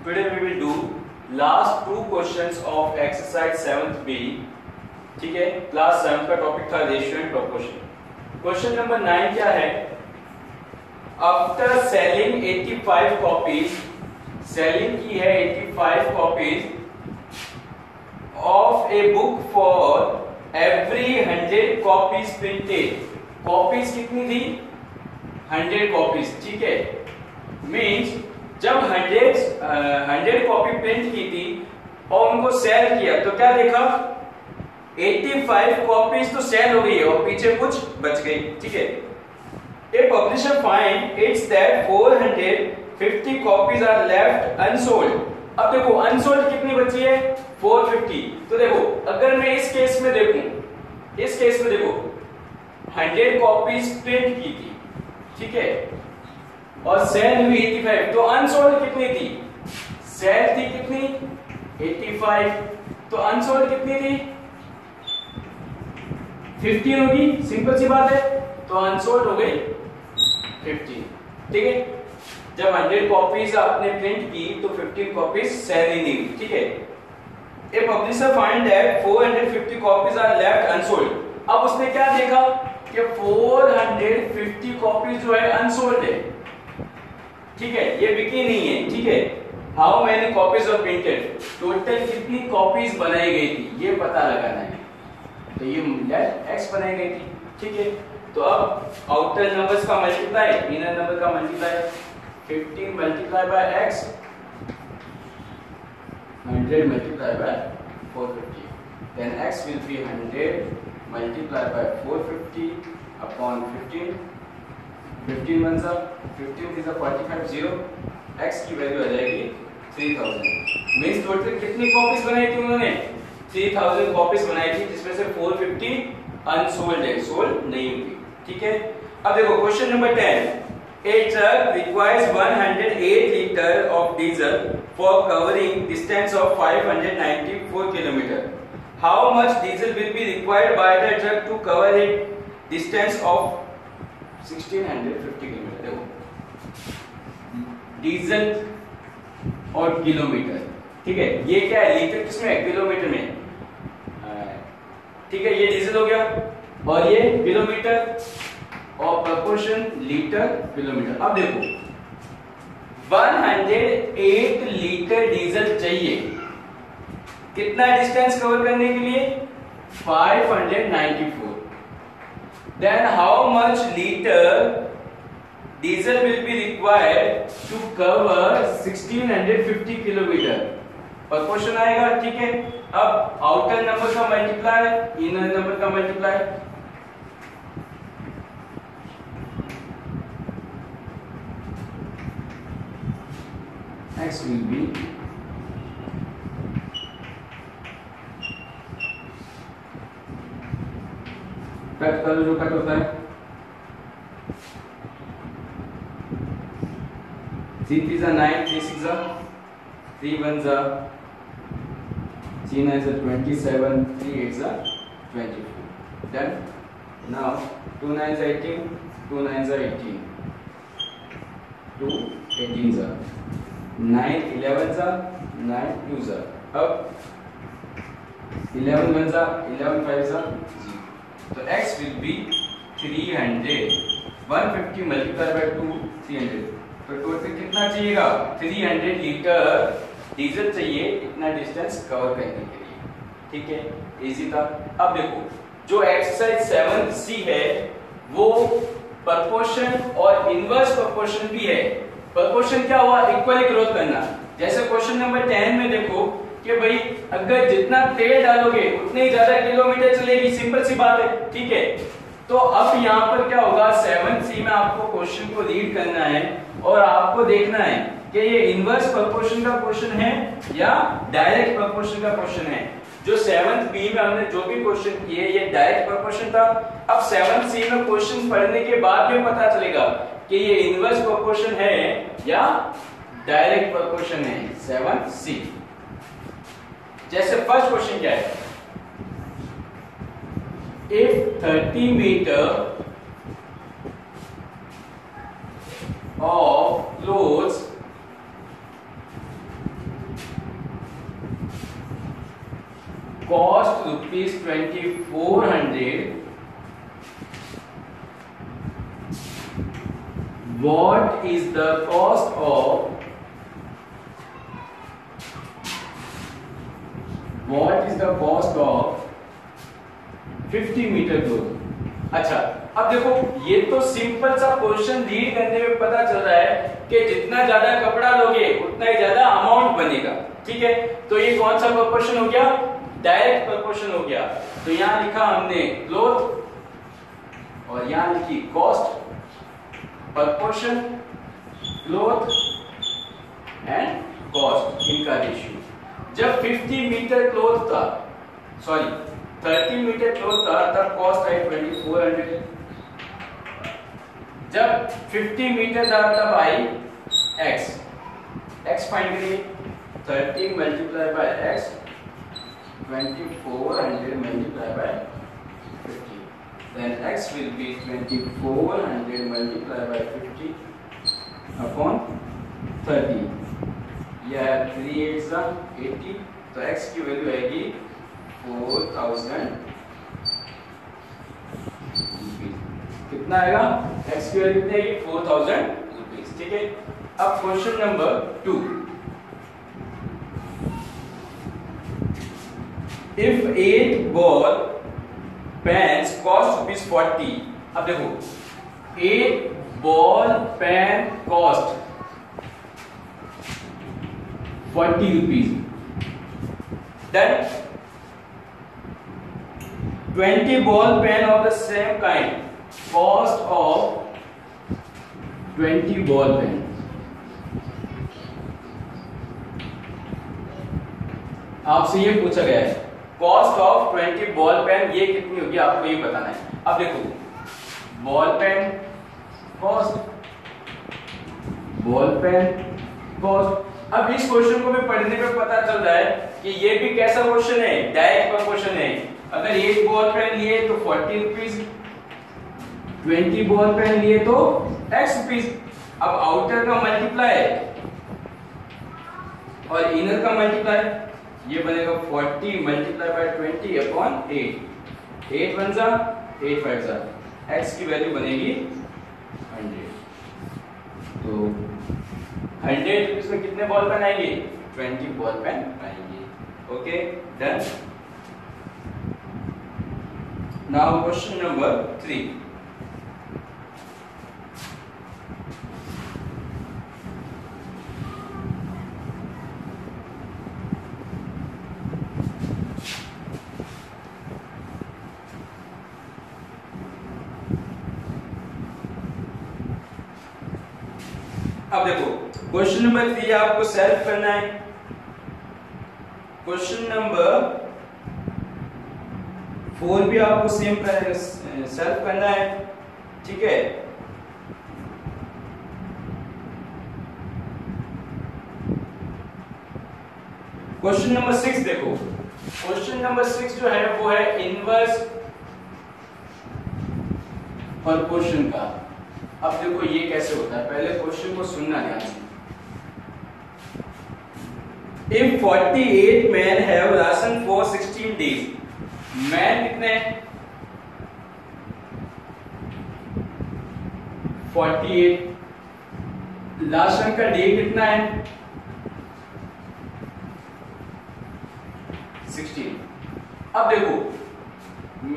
today we will do last two questions of exercise 7th B. ठीक है, class 7 का topic था ratio and proportion. Question number 9 क्या है? आफ्टर सेलिंग 85 कॉपीज, सेलिंग की है 85 copies of a book for every 100 copies printed. Copies कितनी थी? 100 कॉपीज। ठीक है, मीन्स जब 100 कॉपी प्रिंट की थी और उनको सेल किया तो क्या देखा? 85 कॉपीज तो सेल हो गई है और पीछे कुछ बच गई। ठीक है, a publisher find its that 450 copies are left unsold. अब देखो अनसोल्ड कितनी बची है? 450। तो देखो अगर मैं इस केस में देखूं, इस केस में देखो 100 कॉपीज प्रिंट की थी, ठीक है, और सेल हुई 85, तो अनसोल्ड कितनी थी? सेल थी कितनी? 85, तो अनसोल्ड कितनी थी? 15 होगी, सिंपल सी बात है। तो अनसोल्ड हो गई 15। ठीक है, जब 100 कॉपीज आपने प्रिंट की तो 15 कॉपीज सेल ही नहीं हुई। ठीक है, a publisher find that 450 copies are left unsold. अब उसने क्या देखा कि 450 कॉपीज जो है अनसोल्ड है। ठीक है, ये बिकी नहीं है। ठीक है, how many copies of printed, total कितनी कॉपीज बनाई गई थी ये पता लगाना है। तो ये x बनाई गई थी। ठीक है, तो अब आउटर नंबर्स का मल्टीप्लाई, इनर नंबर का multiply, 15 multiply by x, 100 multiply by 450, then x will be 100 multiplied by 450 upon 15, 15 ones are 15 is a 45, 0, x की वैल्यू आ जाएगी 3000। मींस टोटल कितनी कॉपीज बनाई थी उन्होंने? 3000 कॉपीज बनाई थी, जिसमें से 450 अनसोल्ड है, सोल्ड नहीं हुई। ठीक है, अब देखो question number 10, a truck requires 108 liter of diesel for covering distance of 594 km. How much diesel will be required by the truck to cover a distance of 1650 km? देखो डीजल और kilometre, ठीक है, ये क्या है? लीटर किसमें है? Kilometre में। ठीक है, ये डीजल हो गया और ये किलोमीटर, और प्रोपोर्शन लीटर किलोमीटर। अब देखो 108 लीटर डीजल चाहिए कितना डिस्टेंस कवर करने के लिए? 594। Then how much litre diesel will be required to cover 1650 kilometre? Proportion आएगा। ठीक है, अब आउटर नंबर का मल्टीप्लाई, इनर नंबर का multiply, x will be cut करो जो कट होता है, 3 3 9, 3 6 3 1 3 9 27, 3 8 24। Done. Now 2 9 18, 2 9 18, 2 18 9 11 9 2 अब 11 1 11 5 0। तो x will be 300, 150 multiplied by 2, 300। तो टोटल कितना चाहिएगा? 300 लीटर डीजल चाहिए इतना डिस्टेंस कवर करने के लिए। ठीक है, इजी था। अब देखो जो एक्सरसाइज 7C है वो प्रोपोर्शन और इनवर्स प्रोपोर्शन भी है। प्रोपोर्शन क्या हुआ? इक्वली ग्रोथ करना। जैसे क्वेश्चन नंबर 10 में देखो कि भाई अगर जितना तेल डालोगे उतने ही ज्यादा किलोमीटर चलेगी, सिंपल सी बात है। ठीक है, तो अब यहाँ पर क्या होगा? 7C में आपको क्वेश्चन को रीड करना है और आपको देखना है कि ये इनवर्स प्रोपोर्शन का क्वेश्चन है या डायरेक्ट प्रोपोर्शन का क्वेश्चन है। जो 7th B में हमने जो भी क्वेश्चन किए ये डायरेक्ट प्रोपोर्शन था। अब 7th C में क्वेश्चन पढ़ने के बाद में पता चलेगा कि ये इनवर्स प्रोपोर्शन है या डायरेक्ट प्रोपोर्शन है। 7th C। जैसे फर्स्ट क्वेश्चन क्या है? If 30 meter of clothes cost rupees 2400, what is the cost of 50 metre cloth. अच्छा, अब देखो ये तो सिंपल सा क्वेश्चन रीड करने में पता चल रहा है कि जितना ज्यादा कपड़ा लोगे उतना ही ज्यादा अमाउंट बनेगा, ठीक है। तो ये कौन सा प्रोपोर्शन हो गया? डायरेक्ट प्रोपोर्शन हो गया। तो यहां लिखा हमने क्लोथ और यहां लिखी cost, proportion cloth and cost, इनका रेशियो। जब 50 मीटर क्लोथ था, सॉरी 30 मीटर क्लोथ था, तब कॉस्ट आई 2400। जब 50 मीटर था तब आई x फाइंड करिए। 30 multiply by x, 2400 multiply by 50, then x will be 2400 multiplied by 50 upon 30। यह 3 8 80, तो x की वैल्यू आएगी 4000 रुपीज। कितना आएगा? x की वैल्यू कितनी आएगी? 4000 रुपीज, ठीक है। अब question number 2, if 8 ball pens cost rupees 40, अब देखो 8 ball pen cost 40 rupees, then 20 ball pen of the same kind, cost of 20 ball pen। आपसे ये पूछा गया है कॉस्ट ऑफ 20 बॉल पेन, ये कितनी होगी आपको ये बताना है। अब देखो ball pen cost, ball pen cost. अब इस क्वेश्चन को भी पढ़ने पे पता चल रहा है कि ये भी कैसा क्वेश्चन है? डायरेक्ट क्वेश्चन है। अगर 1 बॉल पेन लिए तो 40 रुपीज, 20 बॉल पेन लिए तो x रुपीज। अब आउटर का मल्टीप्लाई और इनर का मल्टीप्लाई, ये बनेगा 40 मल्टीप्लाई बाय 20 अपॉन 8। 8 1 जा 8 5 जा, x की वैल्यू बनेगी 100। तो 100 रुपीज में कितने बॉल पेन आएंगे? 20 बॉल पेन आएंगे। Okay, done. Now question number 3, अब देखो क्वेश्चन नंबर 3 आपको सेल्फ करना है। क्वेश्चन नंबर 4 भी आपको सेम सेल्फ करना है, ठीक है। क्वेश्चन नंबर 6 देखो, क्वेश्चन नंबर 6 जो है वो है इनवर्स प्रोपोर्शन का। अब देखो ये कैसे होता है, पहले क्वेश्चन को सुनना ध्यान से। If 48 men have ration for 16 days, man कितने? 48। राशन का डे कितना है? 16। अब देखो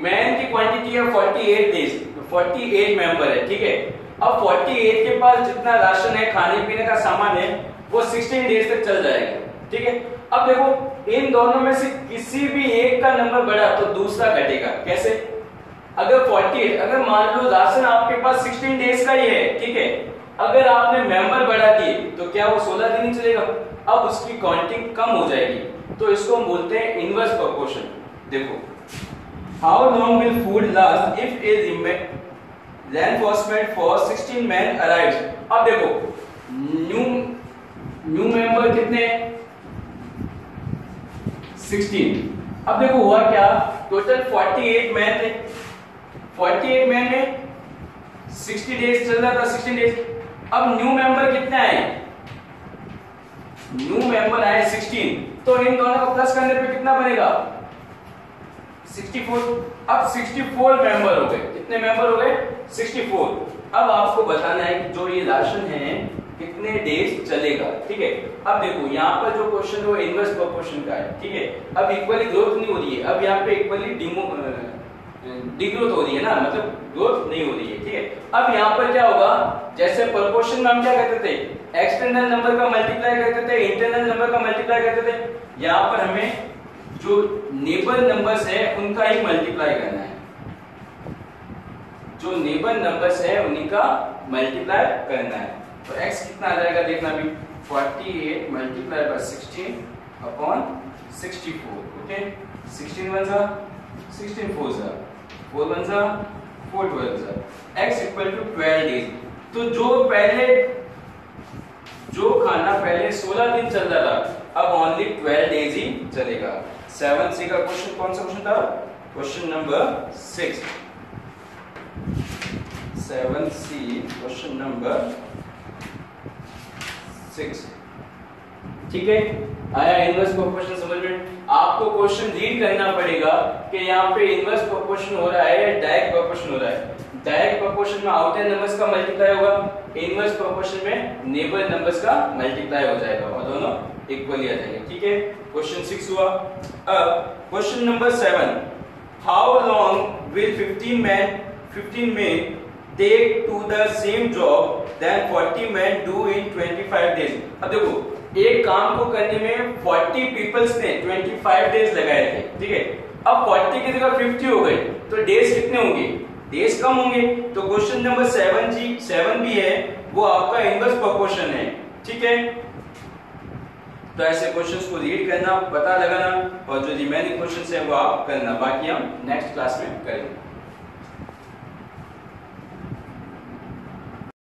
मैन की क्वांटिटी है 48 डेज, 48 मेंबर है, ठीक है। अब 48 के पास जितना राशन है, खाने पीने का सामान है, वो 16 डेज तक चल जाएगा, ठीक है। अब देखो इन दोनों में से किसी भी एक का नंबर बढ़ा तो दूसरा घटेगा। कैसे? अगर 48, अगर मान लो राशन आपके पास 16 डेज का ही है, ठीक है, अगर आपने मेंबर बढ़ा दिए तो क्या वो 16 दिन ही चलेगा? अब उसकी काउंटिंग कम हो जाएगी, तो इसको हम बोलते हैं इनवर्स प्रोपोर्शन। देखो how long will food last if A reinforcement for 16 men arrives। अब देखो न्यू मेंबर कितने? 16। अब देखो हुआ क्या, टोटल 48 मैन थे, 48 मैन में 60 डेज चल रहा था, 16 डेज। अब न्यू मेंबर कितने आए? न्यू मेंबर आए 16, तो इन दोनों को प्लस करने पे कितना बनेगा? 64। अब 64 मेंबर हो गए। कितने मेंबर हो गए? 64। अब आपको बताना है कि जो ये राशन है कितने डेज चलेगा। ठीक है, अब देखो यहाँ पर जो क्वेश्चन है वो इनवर्स प्रोपोर्शन का है। ठीक है, अब इक्वली ग्रोथ नहीं हो रही है, अब यहाँ पे इक्वली डिग्रोथ हो रही है ना, मतलब ग्रोथ नहीं हो रही है। ठीक है, अब यहाँ पर क्या होगा, जैसे प्रोपोर्शन में हम क्या कहते थे, एक्सटर्नल नंबर का मल्टीप्लाई करते थे, इंटरनल नंबर का मल्टीप्लाई करते थे। यहाँ पर हमें जो नेबर नंबर्स है उनका ही मल्टीप्लाई करना है, जो नेबर नंबर्स है उन्हीं का मल्टीप्लाई करना है। तो x कितना आ जाएगा देखना भी, 48 multiply by 16 upon 64। Okay, 16 one जा 16 फोर जा 4 वन जा 4 12 जा, x इक्वल टू 12 डेज। तो जो खाना पहले 16 दिन चल रहा था अब ओनली 12 डेज ही चलेगा। 7C का क्वेश्चन कौन सा क्वेश्चन था? Question number 6। 7C question number 6। ठीक है, आया इनवर्स प्रोपोर्शन समझ में? आपको क्वेश्चन रीड करना पड़ेगा कि यहाँ पे इनवर्स प्रोपोर्शन हो रहा है या डायरेक्ट प्रोपोर्शन हो रहा है। डायरेक्ट प्रोपोर्शन में आउटर नंबर्स का मल्टीप्लाई होगा, इनवर्स प्रोपोर्शन में नेबर नंबर्स का मल्टीप्लाई हो जाएगा और दोनों इक्वली आ जाएंगे। ठीक है, क्वेश्चन 6 हुआ। अब question number 7, how long will 15 men take to the same job than 40 men do in 25 days। अब देखो एक काम को करने में 40 पीपल्स ने 25 डेज लगाए थे। ठीक है, अब 40 की जगह 50 हो गए तो डेज कितने होंगे? डेज कम होंगे। तो क्वेश्चन नंबर 7 भी है वो आपका इनवर्स प्रोपोर्शन है। ठीक है, तो ऐसे क्वेश्चंस को रीड करना, पता लगाना और जो रिमेनिंग क्वेश्चंस है वो आप करना, बाकी हम नेक्स्ट क्लास में करेंगे।